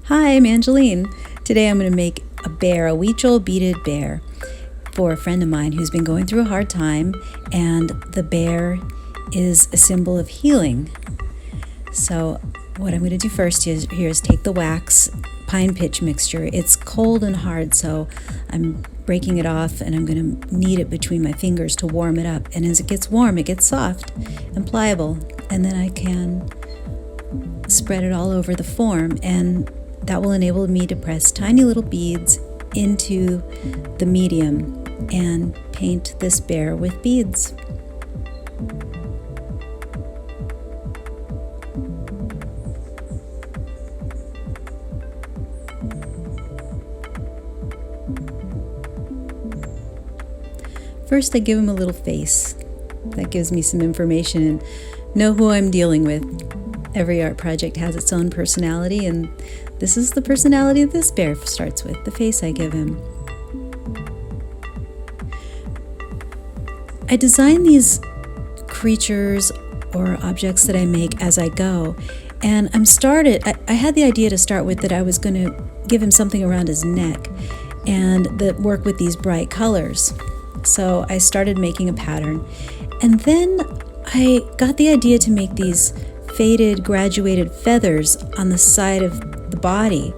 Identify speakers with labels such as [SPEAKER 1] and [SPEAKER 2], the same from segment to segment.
[SPEAKER 1] Hi, I'm Angeline. Today I'm going to make a bear, a Huichol beaded bear, for a friend of mine who's been going through a hard time, and the bear is a symbol of healing. So what I'm going to do first is take the wax pine pitch mixture. It's cold and hard, so I'm breaking it off and I'm going to knead it between my fingers to warm it up. And as it gets warm, it gets soft and pliable, and then I can spread it all over the form, and that will enable me to press tiny little beads into the medium and paint this bear with beads. First, I give him a little face. That gives me some information and know who I'm dealing with. Every art project has its own personality, and this is the personality this bear starts with, the face I give him. I design these creatures or objects that I make as I go, and I had the idea to start with that I was going to give him something around his neck and that work with these bright colors. So I started making a pattern, and then I got the idea to make these faded graduated feathers on the side of the body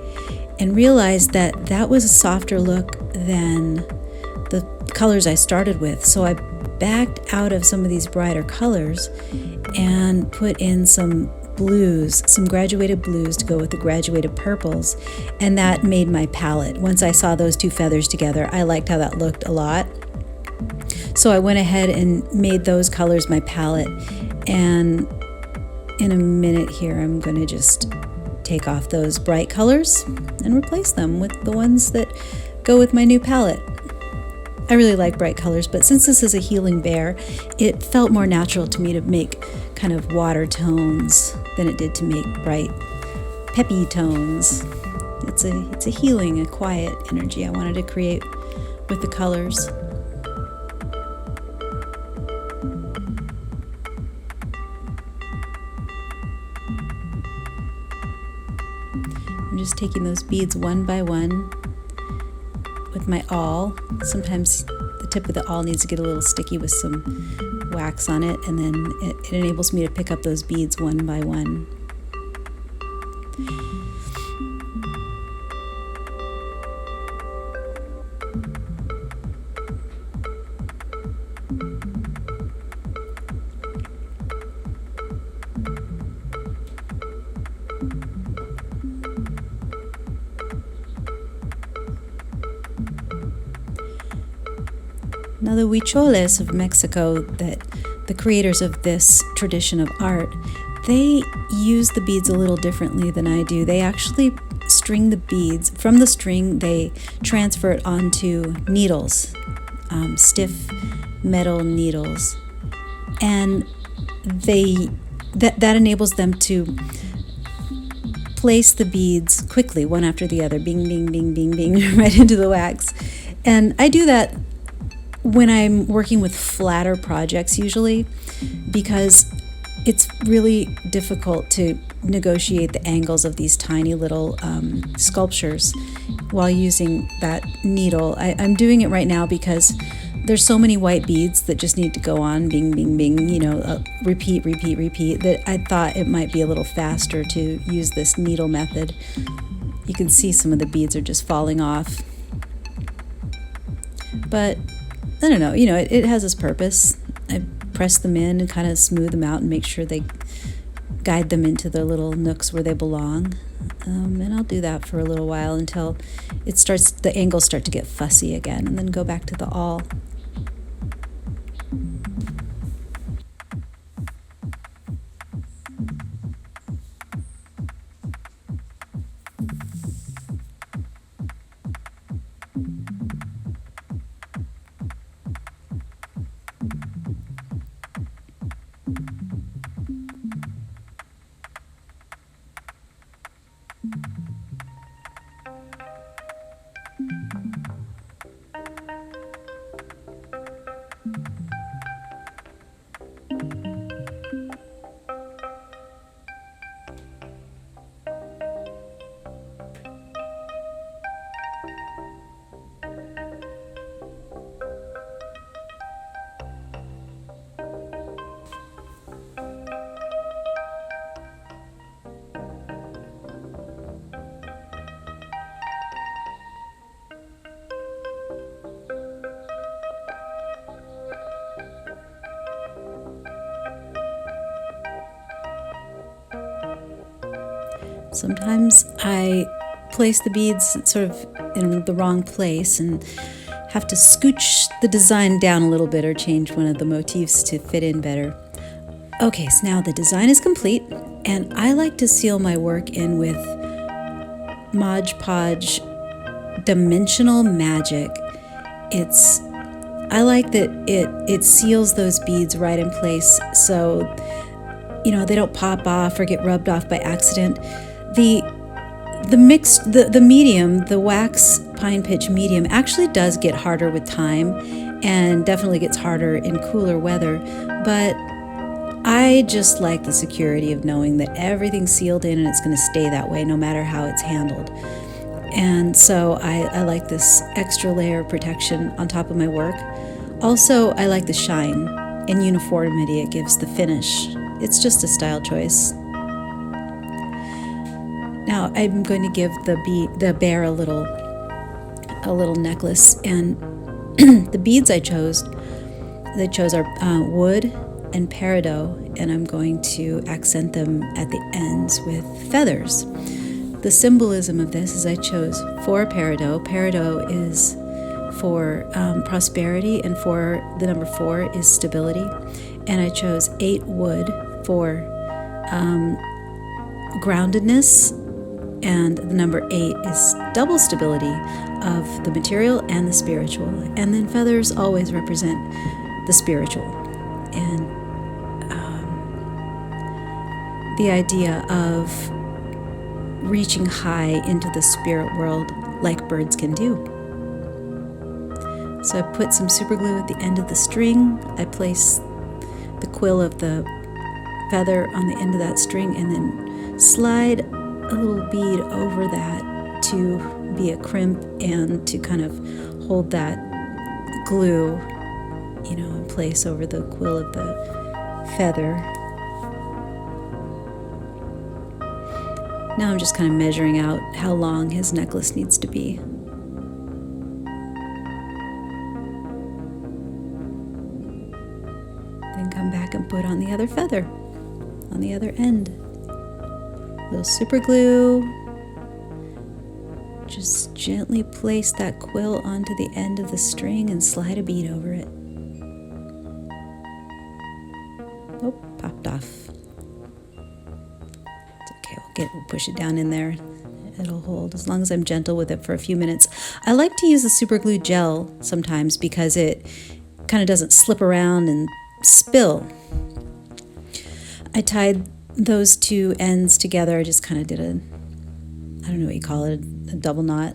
[SPEAKER 1] and realized that that was a softer look than the colors I started with. So I backed out of some of these brighter colors and put in some blues, some graduated blues to go with the graduated purples, and that made my palette. Once I saw those two feathers together, I liked how that looked a lot. So I went ahead and made those colors my palette, and in a minute here I'm going to just take off those bright colors and replace them with the ones that go with my new palette. I really like bright colors, but since this is a healing bear, it felt more natural to me to make kind of water tones than it did to make bright peppy tones. It's a healing, a quiet energy I wanted to create with the colors. I'm just taking those beads one by one with my awl. Sometimes the tip of the awl needs to get a little sticky with some wax on it, and then it enables me to pick up those beads one by one. Now, the Huicholes of Mexico, the creators of this tradition of art, they use the beads a little differently than I do. They actually string the beads. From the string, they transfer it onto needles, stiff metal needles. And that enables them to place the beads quickly, one after the other, bing, bing, bing, bing, bing, right into the wax. And I do that when I'm working with flatter projects usually, because it's really difficult to negotiate the angles of these tiny little sculptures while using that needle. I'm doing it right now because there's so many white beads that just need to go on, bing, bing, bing, repeat, repeat, repeat, that I thought it might be a little faster to use this needle method. You can see some of the beads are just falling off. But I don't know, it has its purpose. I press them in and kind of smooth them out and make sure they guide them into their little nooks where they belong. And I'll do that for a little while until the angles start to get fussy again, and then go back to the awl. Sometimes I place the beads sort of in the wrong place and have to scooch the design down a little bit or change one of the motifs to fit in better. Okay, so now the design is complete, and I like to seal my work in with Mod Podge dimensional magic. I like that it seals those beads right in place, so they don't pop off or get rubbed off by accident. The medium, the wax pine pitch medium, actually does get harder with time, and definitely gets harder in cooler weather, but I just like the security of knowing that everything's sealed in and it's going to stay that way no matter how it's handled. And so I like this extra layer of protection on top of my work. Also, I like the shine and uniformity it gives the finish. It's just a style choice. Now I'm going to give the bear a little necklace, and the beads I chose are wood and peridot, and I'm going to accent them at the ends with feathers. The symbolism of this is I chose 4 peridot. Peridot is for prosperity, and the number 4 is stability. And I chose 8 wood for groundedness, and the number 8 is double stability of the material and the spiritual. And then feathers always represent the spiritual. And the idea of reaching high into the spirit world like birds can do. So I put some super glue at the end of the string. I place the quill of the feather on the end of that string, and then slide a little bead over that to be a crimp and to kind of hold that glue, in place over the quill of the feather. Now I'm just kind of measuring out how long his necklace needs to be. Then come back and put on the other feather, on the other end. A little super glue. Just gently place that quill onto the end of the string and slide a bead over it. Oh, popped off. We'll push it down in there. It'll hold as long as I'm gentle with it for a few minutes. I like to use the super glue gel sometimes because it kind of doesn't slip around and spill. I tied those 2 ends together. I just kind of did I don't know what you call it, a double knot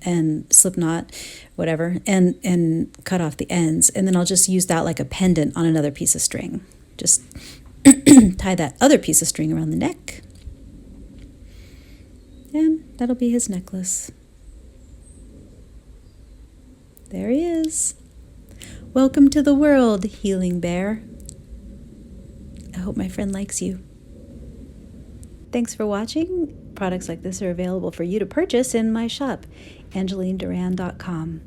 [SPEAKER 1] and slip knot, whatever, and cut off the ends. And then I'll just use that like a pendant on another piece of string. Just tie that other piece of string around the neck. And that'll be his necklace. There he is. Welcome to the world, healing bear. I hope my friend likes you. Thanks for watching. Products like this are available for you to purchase in my shop, angelineduran.com.